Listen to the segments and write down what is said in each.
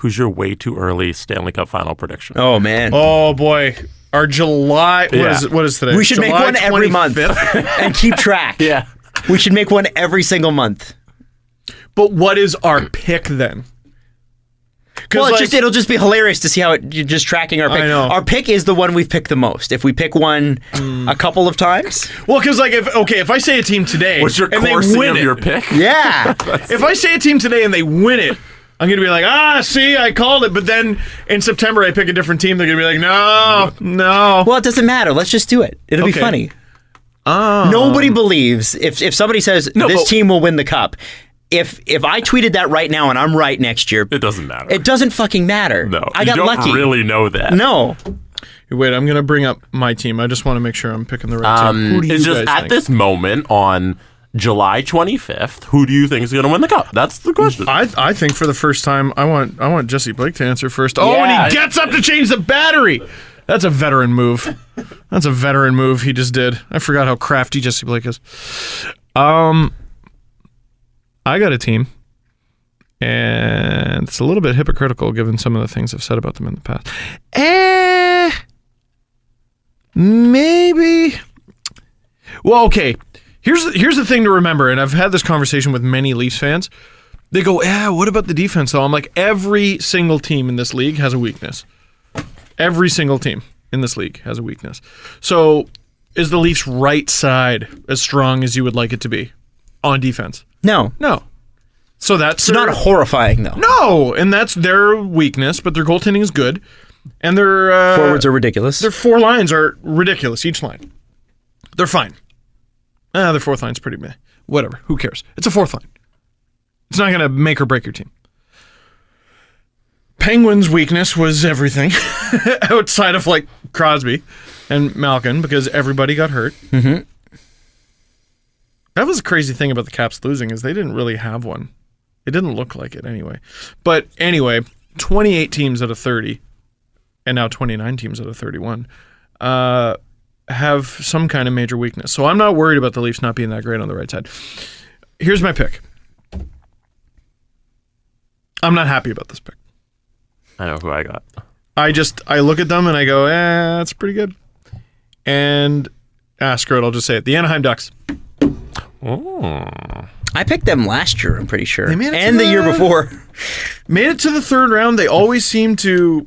who's your way too early Stanley Cup final prediction? Oh, man. Oh, boy. Our July... What is today? We should July make one every 25th? month and keep track. Yeah. We should make one every single month. But what is our pick then? Well, it'll just be hilarious to see how you're just tracking our pick. I know. Our pick is the one we've picked the most. If we pick one a couple of times. Well, because if I say a team today What's your and they coursing win of it, your pick? Yeah. if I say a team today and they win it, I'm going to be like, see, I called it. But then in September, I pick a different team. They're going to be like, no. Well, it doesn't matter. Let's just do it. It'll be funny. Nobody believes if somebody says this team will win the cup. If I tweeted that right now and I'm right next year, It doesn't matter. it doesn't fucking matter. No. I got you don't lucky. really know that. No. Wait, I'm going to bring up my team. I just want to make sure I'm picking the right team. Who do you It's just guys at think? this moment on July 25th, who do you think is going to win the cup? That's the question. I think for the first time, I want Jesse Blake to answer first. Oh, Yeah. and he gets up to change the battery. That's a veteran move. That's a veteran move he just did. I forgot how crafty Jesse Blake is. I got a team, and it's a little bit hypocritical given some of the things I've said about them in the past. Maybe. Well, okay. Here's the thing to remember, and I've had this conversation with many Leafs fans. They go, what about the defense, though? I'm like, every single team in this league has a weakness. Every single team in this league has a weakness. So is the Leafs' right side as strong as you would like it to be on defense? No. No. So that's It's not horrifying, though. No, and that's their weakness, but their goaltending is good. And their Forwards are ridiculous. their four lines are ridiculous, each line. They're fine. Their fourth line's pretty meh. Whatever. Who cares? It's a fourth line. It's not going to make or break your team. Penguins' weakness was everything outside of like Crosby and Malkin because everybody got hurt. Mm-hmm. That was a crazy thing about the Caps losing is they didn't really have one. It didn't look like it anyway. But anyway, 28 teams out of 30, and now 29 teams out of 31, have some kind of major weakness. So I'm not worried about the Leafs not being that great on the right side. Here's my pick. I'm not happy about this pick. I know who I got. I look at them and I go, that's pretty good. And screw it, I'll just say it. The Anaheim Ducks. I picked them last year, I'm pretty sure. They made it to and the year before. Made it to the third round. They always seem to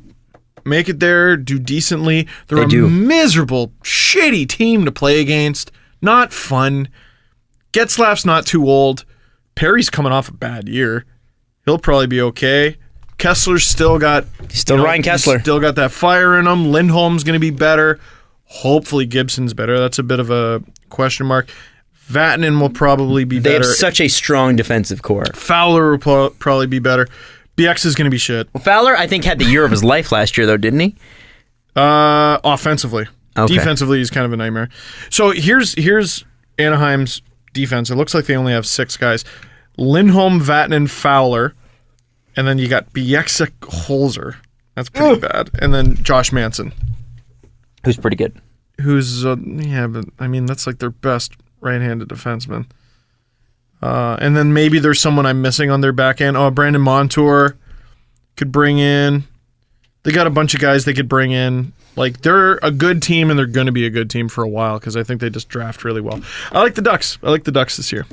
make it there, do decently. They're miserable, shitty team to play against. Not fun. Getzlaf's not too old. Perry's coming off a bad year. He'll probably be okay. Kessler's still got... Ryan Kessler. Still got that fire in him. Lindholm's going to be better. Hopefully Gibson's better. That's a bit of a question mark. Vatanen will probably be better. They have such a strong defensive core. Fowler will probably be better. BX is going to be shit. Well, Fowler, I think, had the year of his life last year, though, didn't he? Offensively. Okay. Defensively, he's kind of a nightmare. So here's Anaheim's defense. It looks like they only have 6 guys. Lindholm, Vatanen, Fowler, and then you got Bieksa, Holzer. That's pretty bad. And then Josh Manson. Who's pretty good. Who's, but I mean, that's like their best right-handed defenseman. And then maybe there's someone I'm missing on their back end. Oh, Brandon Montour could bring in. They got a bunch of guys they could bring in. Like, they're a good team, and they're going to be a good team for a while because I think they just draft really well. I like the Ducks. I like the Ducks this year.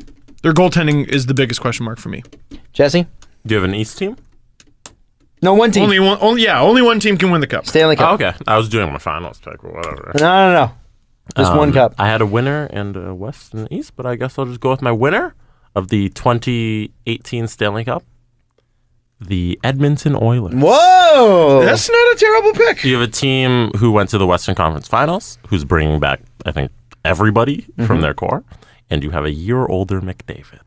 Their goaltending is the biggest question mark for me. Jesse? Do you have an East team? No, one team. Only one team can win the cup. Stanley Cup. Oh, okay. I was doing my finals pick or whatever. No. Just one cup. I had a winner and a West and East, but I guess I'll just go with my winner of the 2018 Stanley Cup, the Edmonton Oilers. Whoa! That's not a terrible pick. You have a team who went to the Western Conference Finals, who's bringing back, I think, everybody from their core, and you have a year older McDavid.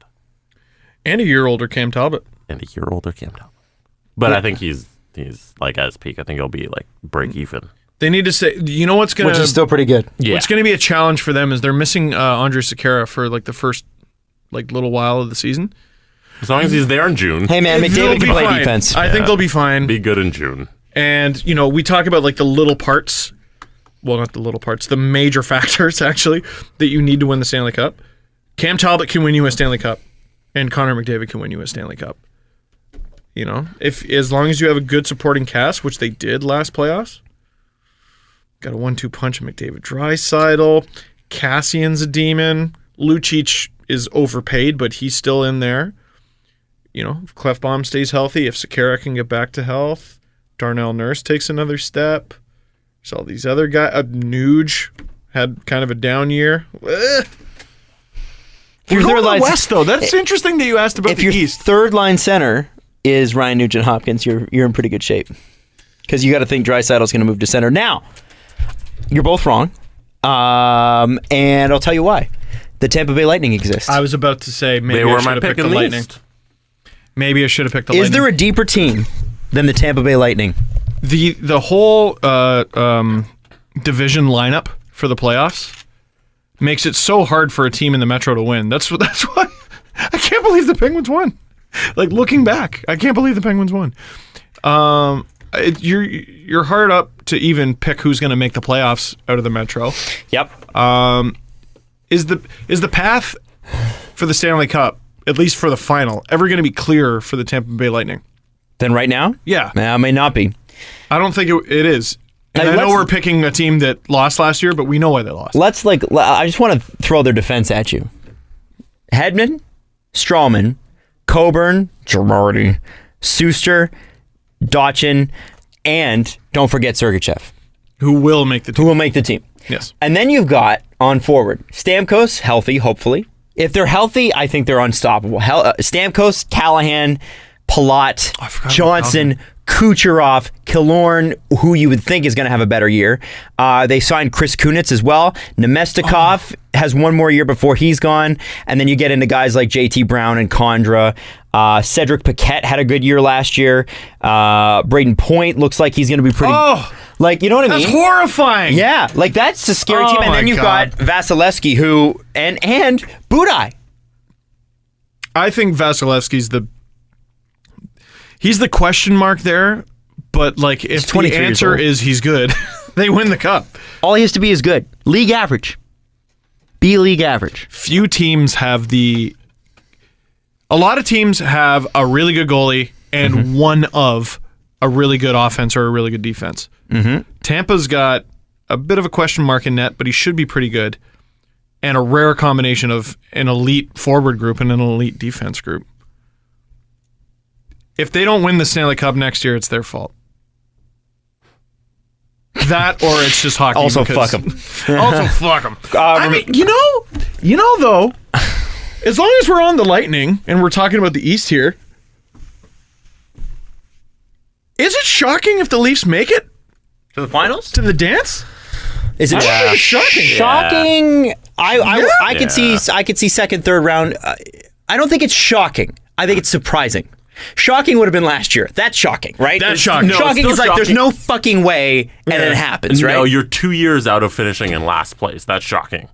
And a year older Cam Talbot. And a year older Cam Talbot. But I think he's like at his peak. I think he'll be like break even. They need to say, you know what's going to... Which is still pretty good. Yeah. What's going to be a challenge for them is they're missing Andre Sekera for like the first little while of the season. As long as he's there in June. Hey, man, They'll McDavid be can play fine. defense. I think they'll be fine. Be good in June. And, we talk about like the little parts. Well, not the little parts. The major factors, actually, that you need to win the Stanley Cup. Cam Talbot can win you a Stanley Cup. And Connor McDavid can win you a Stanley Cup. if as long as you have a good supporting cast, which they did last playoffs. Got a 1-2 punch of McDavid, Draisaitl, Cassian's a demon. Lucic is overpaid, but he's still in there. If Clefbaum stays healthy, if Sekera can get back to health, Darnell Nurse takes another step. There's all these other guys. Nuge had kind of a down year. We're going to the West, though. That's interesting that you asked about the East. If your third line center is Ryan Nugent-Hopkins, you're in pretty good shape. Because you got to think Draisaitl's going to move to center. Now, you're both wrong. And I'll tell you why. The Tampa Bay Lightning exist. I was about to say maybe They I were should my have pick picked the in the Lightning. East. Maybe I should have picked the Lightning. Is there a deeper team than the Tampa Bay Lightning? The whole division lineup for the playoffs makes it so hard for a team in the Metro to win. That's why I can't believe the Penguins won. Like, looking back, I can't believe the Penguins won. You're hard up to even pick who's going to make the playoffs out of the Metro. Yep. Is the path for the Stanley Cup, at least for the final, ever going to be clearer for the Tampa Bay Lightning? Then right now? Yeah. It may not be. I don't think it is. And I know we're picking a team that lost last year, but we know why they lost. I just want to throw their defense at you. Hedman, Strawman, Coburn, Girardi, Suster, Dotchin, and don't forget Sergachev. Who will make the team. Who will make the team. Yes. And then you've got, on forward, Stamkos, healthy, hopefully. If they're healthy, I think they're unstoppable. Stamkos, Callahan, Palat, Johnson, Kucherov, Killorn, who you would think is going to have a better year. They signed Chris Kunitz as well. Nemestikov has one more year before he's gone. And then you get into guys like JT Brown and Condra. Cedric Paquette had a good year last year. Braden Point looks like he's going to be pretty... Like, you know what I mean? That's horrifying. Yeah, like that's a scary team. And then you've got Vasilevsky, who and Budai. I think Vasilevsky's he's the question mark there, but like if the answer is he's good, they win the cup. All he has to be is good. League average. Be league average. Few teams have a lot of teams have a really good goalie and one of a really good offense or a really good defense. Mm-hmm. Tampa's got a bit of a question mark in net, but he should be pretty good. And a rare combination of an elite forward group and an elite defense group. If they don't win the Stanley Cup next year, it's their fault. That or it's just hockey. Also, fuck them. Also, fuck them. I mean, you know, though, as long as we're on the Lightning and we're talking about the East here, is it shocking if the Leafs make it to the finals? To the dance? Is it shocking? Shocking. I could see second, third round. I don't think it's shocking. I think it's surprising. Shocking would have been last year. That's shocking, right? That's shocking. Shocking is like there's no fucking way, and then it happens, right? No, you're 2 years out of finishing in last place. That's shocking.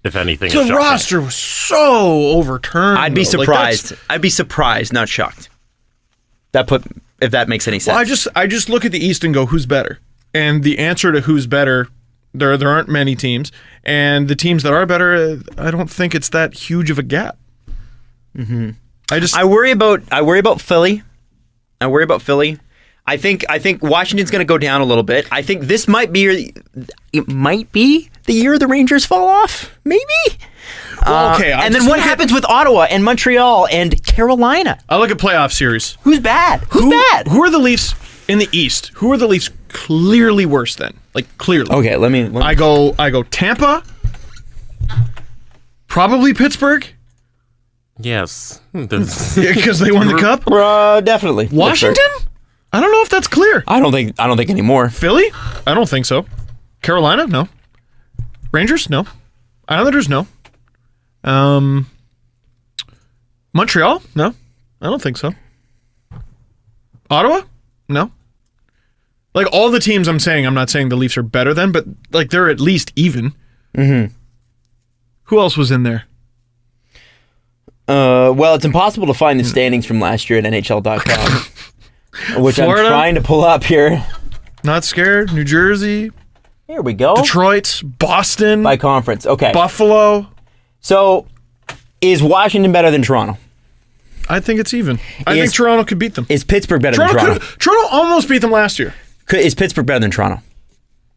If anything, is the shocking. roster was so overturned. I'd be surprised. I'd be surprised, not shocked. If that makes any sense. Well, I just look at the East and go, who's better? And the answer to who's better, there aren't many teams, and the teams that are better, I don't think it's that huge of a gap. Mm-hmm. I worry about Philly. I think Washington's going to go down a little bit. I think this might be the year the Rangers fall off. Maybe. Well, okay. And then what happens with Ottawa and Montreal and Carolina? I look at playoff series. Who's bad? Who's bad? Who are the Leafs in the East? Who are the Leafs clearly worse than? Like, clearly. Okay, let me I go Tampa. Probably Pittsburgh. Yes. Because they won the cup? Definitely. Washington? I don't know if that's clear. I don't think anymore. Philly? I don't think so. Carolina? No. Rangers? No. Islanders? No. Montreal? No. I don't think so. Ottawa? No. Like, all the teams I'm not saying the Leafs are better than, but like they're at least even. Mm-hmm. Who else was in there? Well, it's impossible to find the standings from last year at NHL.com, which Florida, I'm trying to pull up here. Not scared. New Jersey. Here we go. Detroit. Boston. By conference. Okay. Buffalo. So, is Washington better than Toronto? I think it's even. I think Toronto could beat them. Is Pittsburgh better than Toronto? Toronto almost beat them last year. Is Pittsburgh better than Toronto?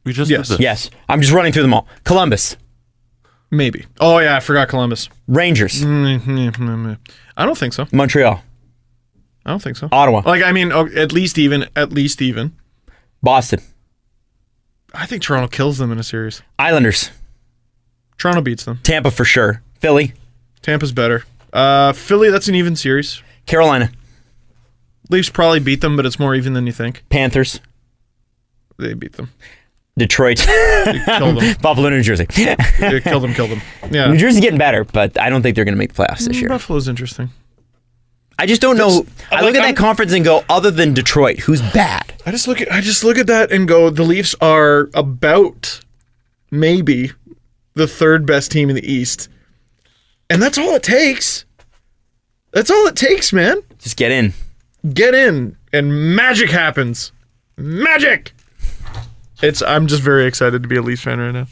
We just did this. Yes. I'm just running through them all. Columbus. Maybe. Oh, yeah, I forgot Columbus. Rangers. I don't think so. Montreal. I don't think so. Ottawa. Like, I mean, at least even. Boston. I think Toronto kills them in a series. Islanders. Toronto beats them. Tampa for sure. Philly. Tampa's better. Philly, that's an even series. Carolina. Leafs probably beat them, but it's more even than you think. Panthers. They beat them. Detroit. They killed them. Buffalo, New Jersey. They killed them. Yeah. New Jersey's getting better, but I don't think they're going to make the playoffs this year. Buffalo's interesting. I just don't know. I look at that conference and go, other than Detroit, who's bad? I just look at that and go, the Leafs are about maybe the third best team in the East. And that's all it takes. That's all it takes, man. Just get in. Get in, and magic happens. Magic! I'm just very excited to be a Leafs fan right now.